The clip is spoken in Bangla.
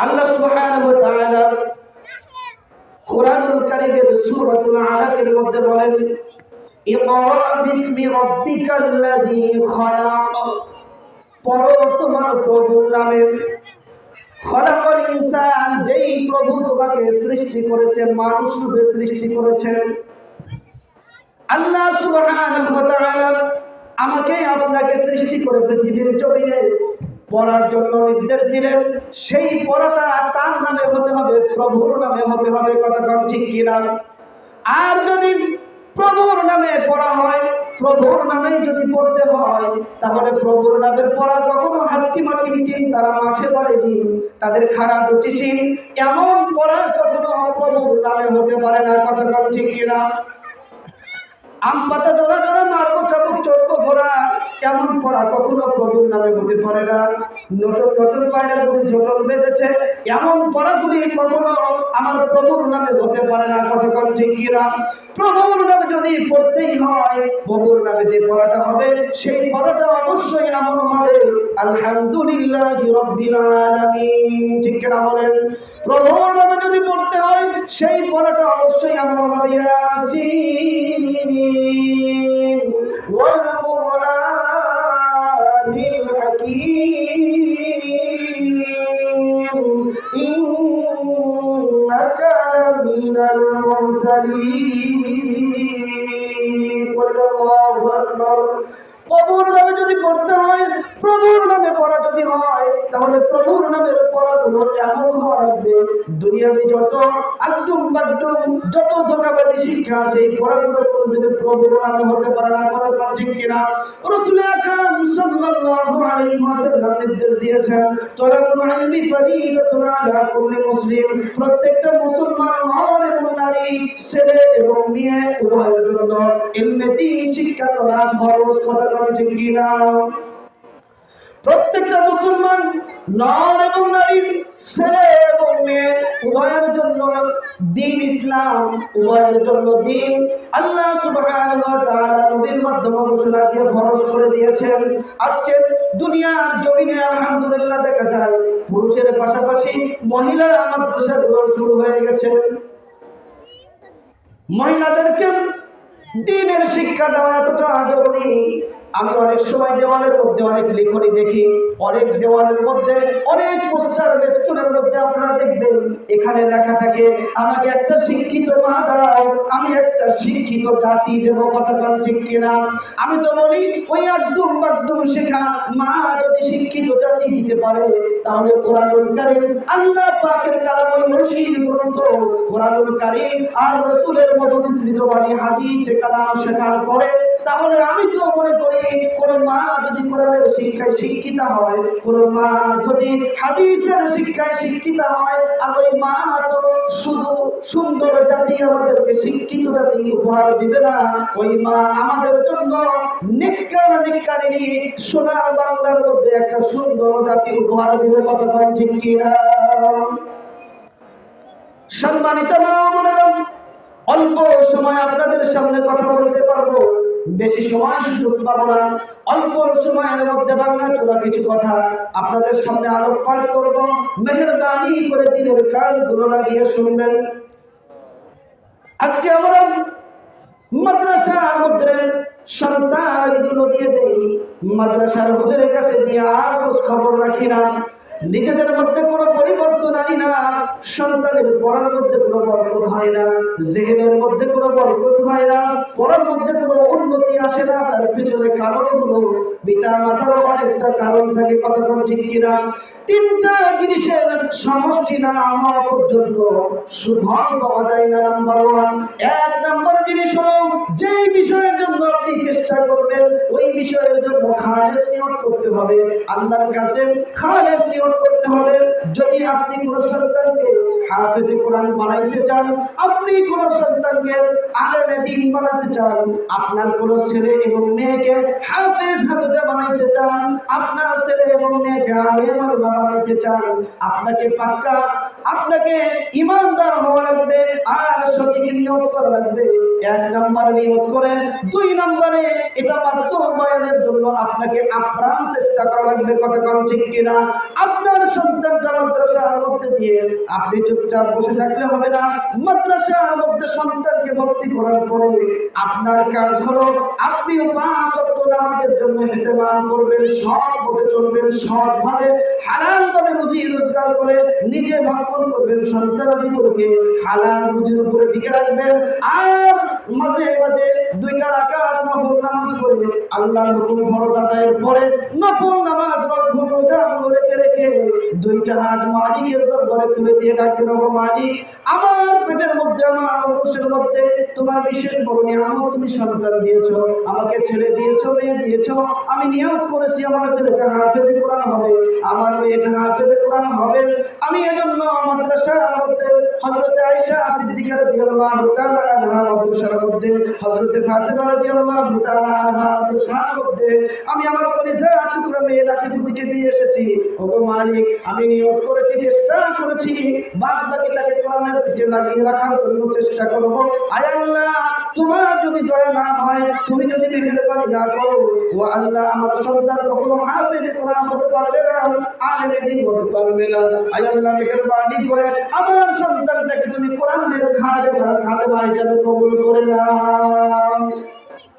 আল্লাহ সুবহানাহু ওয়া তাআলা কোরআনুল কারীমের সূরাতুল আলাকের মধ্যে বলেন, ইকরা বিসমি রাব্বিকাল্লাযী খালাক, পড়ো তোমার প্রভুর নামে। খলাকাল ইনসান, যেই প্রভু তোমাকে সৃষ্টি করেছেন, মানুষ রূপে সৃষ্টি করেছেন। আল্লাহ সুবহানাহু ওয়া তাআলা আমাকে আপনাকে সৃষ্টি করে পৃথিবীর জমিনে পড়ার জন্য নির্দেশ দিলেন। সেই পড়াটা তার নামে হতে হবে, প্রভুর নামে হতে হবে। কতক্ষণ ঠিক কিনা? আর যদি প্রভুর নামে পড়া হয়, প্রভুর নামেই যদি পড়তে হয়, তাহলে প্রভুর নামের পড়া কখনো হাট্টিমা টিম তারা মাঠে পড়েনি, তাদের খাড়া দুটি সিন, এমন পড়া কখনো প্রভুর নামে হতে পারে না। কতক্ষণ ঠিক কিনা? আম পাতা জোড়া জোড়া মারবো, চাবুক চড়বো ঘোড়া, এমন পড়া কখনো প্রভুর নামে হতে পারে না। নতুন নতুন পায়রাগুলি ঝোটল বেঁধেছে, এমন পড়াগুলি কখনো আমার প্রভুর নামে হতে পারে না। কতক্ষণ ঠিক কিনা? প্রভুর নামে যদি পড়তেই হয়, প্রভুর নামে যে পড়াটা হবে, সেই পড়াটা অবশ্যই এমন হবে, আলহামদুলিল্লাহি রাব্বিল আলামিন। ঠিক কিনা বলেন? প্রভুর নামে যদি পড়তে হয়, সেই পড়াটা অবশ্যই এমন হবে, ইয়াসিন والقرآن الحكيم إنك لمن المرسلين والله أكبر। প্রভুর নামে যদি পড়তে হয়, প্রভুর নামে পড়া যদি হয়, তাহলে প্রভুর নামের পড়াগুলো এমন হওয়া লাগবে, দুনিয়াতে যত আড্ডুম বাড্ডুম যত ধোঁকাবাজি শিক্ষা আছে, এই পড়াগুলো কোনোদিন প্রভুর নামে হতে পারে না। কথা ঠিক কিনা? রাসূল আকরাম সাল্লাল্লাহু আলাইহি ওয়াসাল্লাম নির্দেশ দিয়েছেন, তলাবুল ইলমি ফরিদাতুন আলা কুল্লি মুসলিম, প্রত্যেকটা মুসলমান নর এবং নারী, ছেলে এবং মেয়ে উভয়ের জন্য ইলমে দ্বীন শিক্ষা লাভ ফরজ। কথা ঠিক কিনা? প্রত্যেকটা মুসলমান নর এবং নারী, ছেলে এবং মেয়ে উভয়ের জন্য দ্বীন ইসলাম, উভয়ের জন্য দ্বীন আল্লাহ সুবহানাহু ওয়া তাআলা নবীর মাধ্যমে ঘোষণা দিয়ে ফরজ করে দিয়েছেন। আজকে দুনিয়ার জমিনে আলহামদুলিল্লাহ দেখা যায়, পুরুষের পাশাপাশি মহিলা মাদ্রাসাগুলো শুরু হয়ে গেছে। মহিলাদেরকে দ্বীনের শিক্ষা দেওয়া এতটা জরুরি। আমি অনেক সময় দেওয়ালের মধ্যে অনেক লিখনি দেখি, অনেক দেওয়ালের মধ্যে অনেক পোস্টার বেস্টনের মধ্যে আপনারা দেখবেন এখানে লেখা থাকে, আমাকে একটা শিক্ষিত মা দাও, আমি একটা শিক্ষিত জাতি দেব। কথা ঠিক কিনা? আমি তো বলি, ওই আড্ডুম বাড্ডুম শেখা মা যদি শিক্ষিত জাতি দিতে পারে, তাহলে কোরআনুল কারীম, আল্লাহ পাকের কালামুল মুর্শিদ গ্রন্থ কোরআনুল কারীম আর রাসূলের মতো মিশ্রিত বাণী হাদিসে কালাম শেখার পরে, তাহলে আমি তো মনে করি, কোন মা যদি কোরআনের শিক্ষায় শিক্ষিত হয়, কোন মা যদি হাদিসের শিক্ষায় শিক্ষিত হয়, আর ওই মা তো শুধু সুন্দর জাতি আমাদেরকে শিক্ষিত জাতি উপহার দিবে না, ওই মা আমাদের জন্য নিকারিনী সোনার বাংলার মধ্যে একটা সুন্দর জাতি উপহার দিবে। কথা ঠিক কিনা? সম্মানিত মা বোনেরা, অল্প সময় আপনাদের সামনে কথা বলতে পারবো, বেশি সময় সুযোগ পাবো না। অল্প সময়ের মধ্যে বাংলা চলা কিছু কথা আপনাদের সামনে আলোকপাত করব। মেহেরবানি করে দিনের কানগুলো লাগিয়ে শুনবেন। আজকে আমরা মাদ্রাসার মধ্যে সন্তানগুলো দিয়ে দেই, মাদ্রাসার হুজুরের কাছে দিয়ে আর খোঁজ খবর রাখি না, নিজেদের মধ্যে কোনো পরিবর্তন আনি না, সন্তানের পড়ার মধ্যে কোনো বরকত হয় না, জেহেনের মধ্যে কোনো বরকত হয় না, পড়ার মধ্যে কোনো উন্নতি আসে না। তার পিছনে কারণ হলো পিতা মাতার অনেকটা কারণ থাকে। কতক্ষণ ঠিক কিনা? তিনটা জিনিসের সমষ্টি না হওয়া পর্যন্ত সুফল পাওয়া যায় না। নাম্বার ওয়ান, এক নাম্বার জিনিস হলো, যেই বিষয়ের জন্য আপনি চেষ্টা করবেন, ওই বিষয়ের জন্য খালেস নিয়ত করতে হবে, আল্লাহর কাছে খালেস নিয়ত করতে হবে। যদি আপনি কোন সন্তানকে হাফেজে কোরআন বানাইতে চান, আপনি কোন সন্তানকে আলেমে দ্বীন বানাতে চান, আপনার কোন ছেলে এবং মেয়েকে হাফেজা বানাইতে চান, আপনার ছেলে এবং মেয়েকে আলেম আল্লাহ বানাইতে চান, আপনাকে পাক্কা আপনাকে ইমানদার হওয়া লাগবে আর সঠিক নিয়ত করা লাগবে। 1 নম্বরে নিয়ত করেন, 2 নম্বরে এটা বাস্তবায়নের জন্য আপনাকে আপ্রাণ চেষ্টা করা লাগবে। কথা কোন ঠিক কিনা? আপনার সন্তানটা মাদ্রাসার মধ্যে দিয়ে আপনি চুপচাপ বসে থাকলে হবে না। মাদ্রাসার মধ্যে সন্তানকে ভর্তি করার পরে আপনার কাজ হলো আপনি 5 ওয়াক্ত নামাজের জন্য ইহতেমাম করবেন, সৎ পথে চলবেন, সৎভাবে হালাল ভাবে রুজি রোজগার করে নিজে ভক্ষণ করবেন, সন্তানাদিগুলোকে হালাল রুজির উপরে টিকে রাখবেন। আর মাঝে মাঝে 2টা রাকাত নফল নামাজ পড়ে আল্লাহর হুকুম ফরজ আদায়ের পরে নফল নামাজ বা রোজা রেখে রেখে 2টা হাত মালিকের দরবারে তুলে দিয়ে ডাকবেন, ওগো মালিক, আমার পেটের মধ্যে আমার অবশ্যের মধ্যে তোমার বিশেষ বড় নিয়ামত, তুমি সন্তান দিয়েছো, আমাকে ছেলে দিয়েছো, মেয়ে দিয়েছো। আমি নিয়ত করেছি আমার ছেলেটা হাফেজে কোরআন হবে, আমার মেয়েটা হাফেজে কোরআন হবে। আমি এজন্য মাদ্রাসার মধ্যে হযরত আয়েশা সিদ্দিকা রাদিয়াল্লাহু তাআলা আনহা মাদ্রাসার মধ্যে, হযরত ফাতেমা রাদিয়াল্লাহু তাআলা আনহা মাদ্রাসার মধ্যে আমি আমার কলিজার টুকরা মেয়ে নাতিপুতিকে দিয়ে এসেছি। ওগো মালিক, আমি নিয়ত করেছি, চেষ্টা করেছি, বাদ বাকি তাকে কোরআনের পিছে লাগিয়ে রাখার জন্য চেষ্টা করব। আয় আল্লাহ, তোমার যদি দয়া না হয়, তুমি যদি মেহেরবানি না করো, ও আল্লাহ, আমার সন্তান কখনো হাফেজে কোরআন হতে পারবে না, আলেমে দ্বীন হতে পারবে না। আয় আল্লাহ, মেহেরবানি করে আমার সন্তানটাকে তুমি কোরআনের খাদেম হিসেবে কবুল করে নাও।